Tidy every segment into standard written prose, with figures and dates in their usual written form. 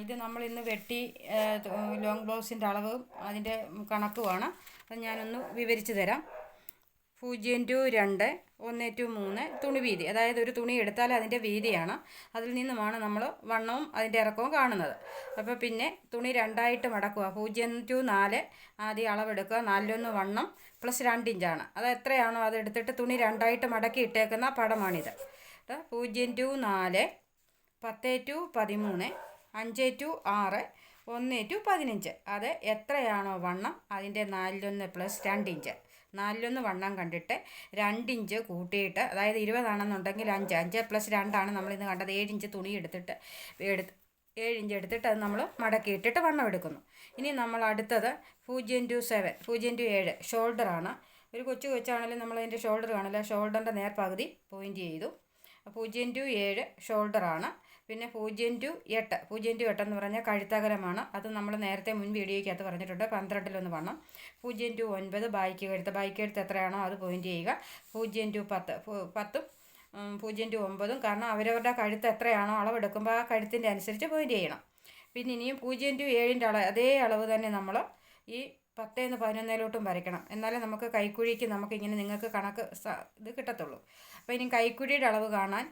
ഇത് നമ്മൾ ഇന്ന് വെട്ടി ലോങ് ബ്ലൗസിൻ്റെ അളവും അതിൻ്റെ കണക്കുമാണ്. അത് ഞാനൊന്ന് വിവരിച്ച് തരാം. 0-2, 1-3 തുണി വീതി, അതായത് ഒരു തുണി എടുത്താൽ അതിൻ്റെ വീതിയാണ്. അതിൽ നിന്നുമാണ് നമ്മൾ വണ്ണവും അതിൻ്റെ ഇറക്കവും കാണുന്നത്. അപ്പോൾ പിന്നെ തുണി രണ്ടായിട്ട് മടക്കുക. 0-4 ആദ്യം അളവെടുക്കുക. 4-1 വണ്ണം പ്ലസ് 2 ഇഞ്ചാണ്. അത് എത്രയാണോ അതെടുത്തിട്ട് തുണി രണ്ടായിട്ട് മടക്കി ഇട്ടേക്കുന്ന പടമാണിത്. 0-4, 10-13, 5-6, 1-15. അത് എത്രയാണോ വണ്ണം അതിൻ്റെ 4-1 പ്ലസ് 2 ഇഞ്ച്. 4-1 വണ്ണം കണ്ടിട്ട് 2 ഇഞ്ച് കൂട്ടിയിട്ട്, അതായത് 20 ആണെന്നുണ്ടെങ്കിൽ 5 പ്ലസ് 2 ആണ് നമ്മളിന്ന് കണ്ടത്. 7 ഇഞ്ച് തുണി എടുത്തിട്ട് 7 ഇഞ്ച് എടുത്തിട്ട് അത് നമ്മൾ മടക്കിയിട്ടിട്ട് വണ്ണം എടുക്കുന്നു. ഇനി നമ്മൾ അടുത്തത് 0-7, 0-7 ഷോൾഡറാണ്. ഒരു കൊച്ചു കൊച്ചാണെങ്കിലും നമ്മളതിൻ്റെ ഷോൾഡർ കാണില്ല. ഷോൾഡറിൻ്റെ നേർപകുതി പോയിൻ്റ് ചെയ്തു. 0-7 ഷോൾഡറാണ്. പിന്നെ 0-8, 0-8 എന്ന് പറഞ്ഞാൽ കഴുത്തകലമാണ്. അത് നമ്മൾ നേരത്തെ മുൻ വീഡിയോയ്ക്കകത്ത് പറഞ്ഞിട്ടുണ്ട്. 12-1 വണ്ണം. 0-9 ബായ്ക്ക് കഴുത്ത് എത്രയാണോ അത് പോയിൻ്റ് ചെയ്യുക. 0-10, 10ഉം 0-9, കാരണം അവരവരുടെ കഴുത്ത് എത്രയാണോ അളവെടുക്കുമ്പോൾ ആ കഴുത്തിൻ്റെ അനുസരിച്ച് പോയിൻ്റ് ചെയ്യണം. പിന്നെ ഇനിയും 0-7ൻ്റെ അതേ അളവ് തന്നെ നമ്മൾ ഈ 10-11 വരയ്ക്കണം. എന്നാലേ നമുക്ക് കൈക്കുഴിക്ക് നമുക്കിങ്ങനെ നിങ്ങൾക്ക് കണക്ക് ഇത് കിട്ടത്തുള്ളൂ. അപ്പോൾ ഇനി കൈക്കുഴിയുടെ അളവ് കാണാൻ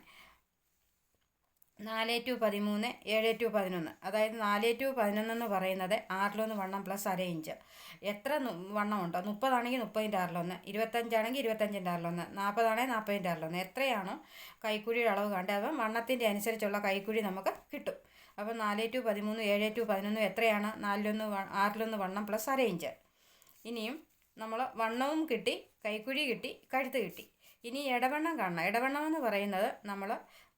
4-13, 7-11, അതായത് 4-11 എന്ന് പറയുന്നത് 6-1 വണ്ണം പ്ലസ് 1/2 ഇഞ്ച്. എത്ര വണ്ണമുണ്ടോ, 30 ആണെങ്കിൽ 30ൻ്റെ 6-1, 25 ആണെങ്കിൽ 25ൻ്റെ 6-1, 40 ആണെങ്കിൽ 40ൻ്റെ 6-1, എത്രയാണോ കൈക്കുഴിയുടെ അളവ് കണ്ടത് അപ്പം വണ്ണത്തിൻ്റെ അനുസരിച്ചുള്ള കൈക്കുഴി നമുക്ക് കിട്ടും. അപ്പോൾ 4-13, 7-11 എത്രയാണ്? 6-1 വണ്ണം പ്ലസ് 1/2 ഇഞ്ച്. ഇനിയും നമ്മൾ വണ്ണവും കിട്ടി, കൈക്കുഴി കിട്ടി, കഴുത്ത് കിട്ടി. ഇനി ഇടവണ്ണം കാണണം. ഇടവണ്ണം എന്ന് പറയുന്നത് നമ്മൾ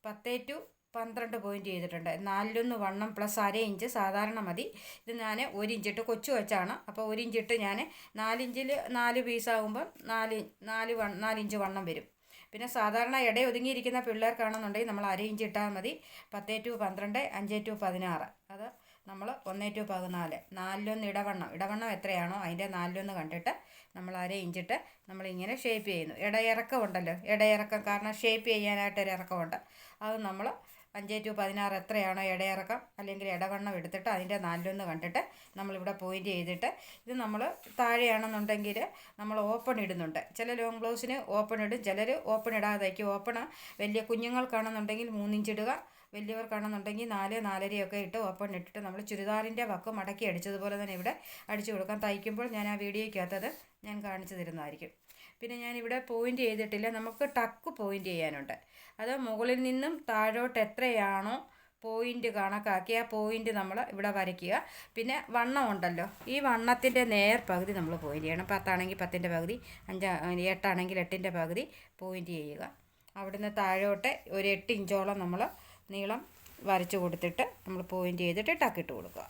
10-12 പോയിൻ്റ് ചെയ്തിട്ടുണ്ട്. 4-1 വണ്ണം പ്ലസ് 1/2 ഇഞ്ച് സാധാരണ മതി. ഇത് ഞാൻ 1 ഇഞ്ചിട്ട് കൊച്ചു വെച്ചാണ്. അപ്പോൾ 1 ഇഞ്ചിട്ട് ഞാൻ 4 ഇഞ്ചിൽ 4 പീസാകുമ്പം 4 ഇഞ്ച് വണ്ണം വരും. പിന്നെ സാധാരണ ഒതുങ്ങിയിരിക്കുന്ന പിള്ളേർക്കാണെന്നുണ്ടെങ്കിൽ നമ്മൾ 1/2 ഇഞ്ച് ഇട്ടാൽ മതി. 10-12, 5-16, അത് നമ്മൾ 1-14. 4-1 ഇടവണ്ണം എത്രയാണോ അതിൻ്റെ 4-1 കണ്ടിട്ട് നമ്മൾ 1/2 ഇഞ്ചിട്ട് നമ്മളിങ്ങനെ ഷേപ്പ് ചെയ്യുന്നു. ഇടയിറക്കം ഉണ്ടല്ലോ, ഇടയിറക്കം, കാരണം ഷേപ്പ് ചെയ്യാനായിട്ടൊരു ഇറക്കമുണ്ട്. അത് നമ്മൾ 5-16 എത്രയാണോ ഇടയിറക്കം അല്ലെങ്കിൽ ഇടവണ്ണം എടുത്തിട്ട് അതിൻ്റെ 4-1 കണ്ടിട്ട് നമ്മളിവിടെ പോയിൻ്റ് ചെയ്തിട്ട്, ഇത് നമ്മൾ താഴെയാണെന്നുണ്ടെങ്കിൽ നമ്മൾ ഓപ്പൺ ഇടുന്നുണ്ട്. ചില ലോങ് ബ്ലൗസിന് ഓപ്പൺ ഇടും, ചിലർ ഓപ്പൺ ഇടാതെ തയ്ക്കും. ഓപ്പണ് വലിയ കുഞ്ഞുങ്ങൾക്കാണെന്നുണ്ടെങ്കിൽ 3 ഇഞ്ച് ഇടുക, വലിയവർക്കാണെന്നുണ്ടെങ്കിൽ 4-4.5 ഒക്കെ ഇട്ട് ഓപ്പൺ ഇട്ടിട്ട് നമ്മൾ ചുരിദാറിൻ്റെ വക്ക് മടക്കി അടിച്ചതുപോലെ തന്നെ ഇവിടെ അടിച്ചു കൊടുക്കാം. തയ്ക്കുമ്പോൾ ഞാൻ ആ വീഡിയോയ്ക്കകത്തത് ഞാൻ കാണിച്ചു തരുന്നതായിരിക്കും. പിന്നെ ഞാനിവിടെ പോയിൻ്റ് ചെയ്തിട്ടില്ല, നമുക്ക് ടക്ക് പോയിൻ്റ് ചെയ്യാനുണ്ട്. അത് മുകളിൽ നിന്നും താഴോട്ട് എത്രയാണോ പോയിൻ്റ് കണക്കാക്കി ആ പോയിൻ്റ് നമ്മൾ ഇവിടെ വരയ്ക്കുക. പിന്നെ വണ്ണം ഉണ്ടല്ലോ, ഈ വണ്ണത്തിൻ്റെ നേർപകുതി നമ്മൾ പോയിൻ്റ് ചെയ്യണം. 10 ആണെങ്കിൽ 10ൻ്റെ പകുതി, 8 ആണെങ്കിൽ 8ൻ്റെ പകുതി പോയിൻ്റ് ചെയ്യുക. അവിടുന്ന് താഴോട്ട് ഒരു 8 ഇഞ്ചോളം നമ്മൾ നീളം വരച്ച് കൊടുത്തിട്ട് നമ്മൾ പോയിൻ്റ് ചെയ്തിട്ട് ടക്കിട്ട് കൊടുക്കുക.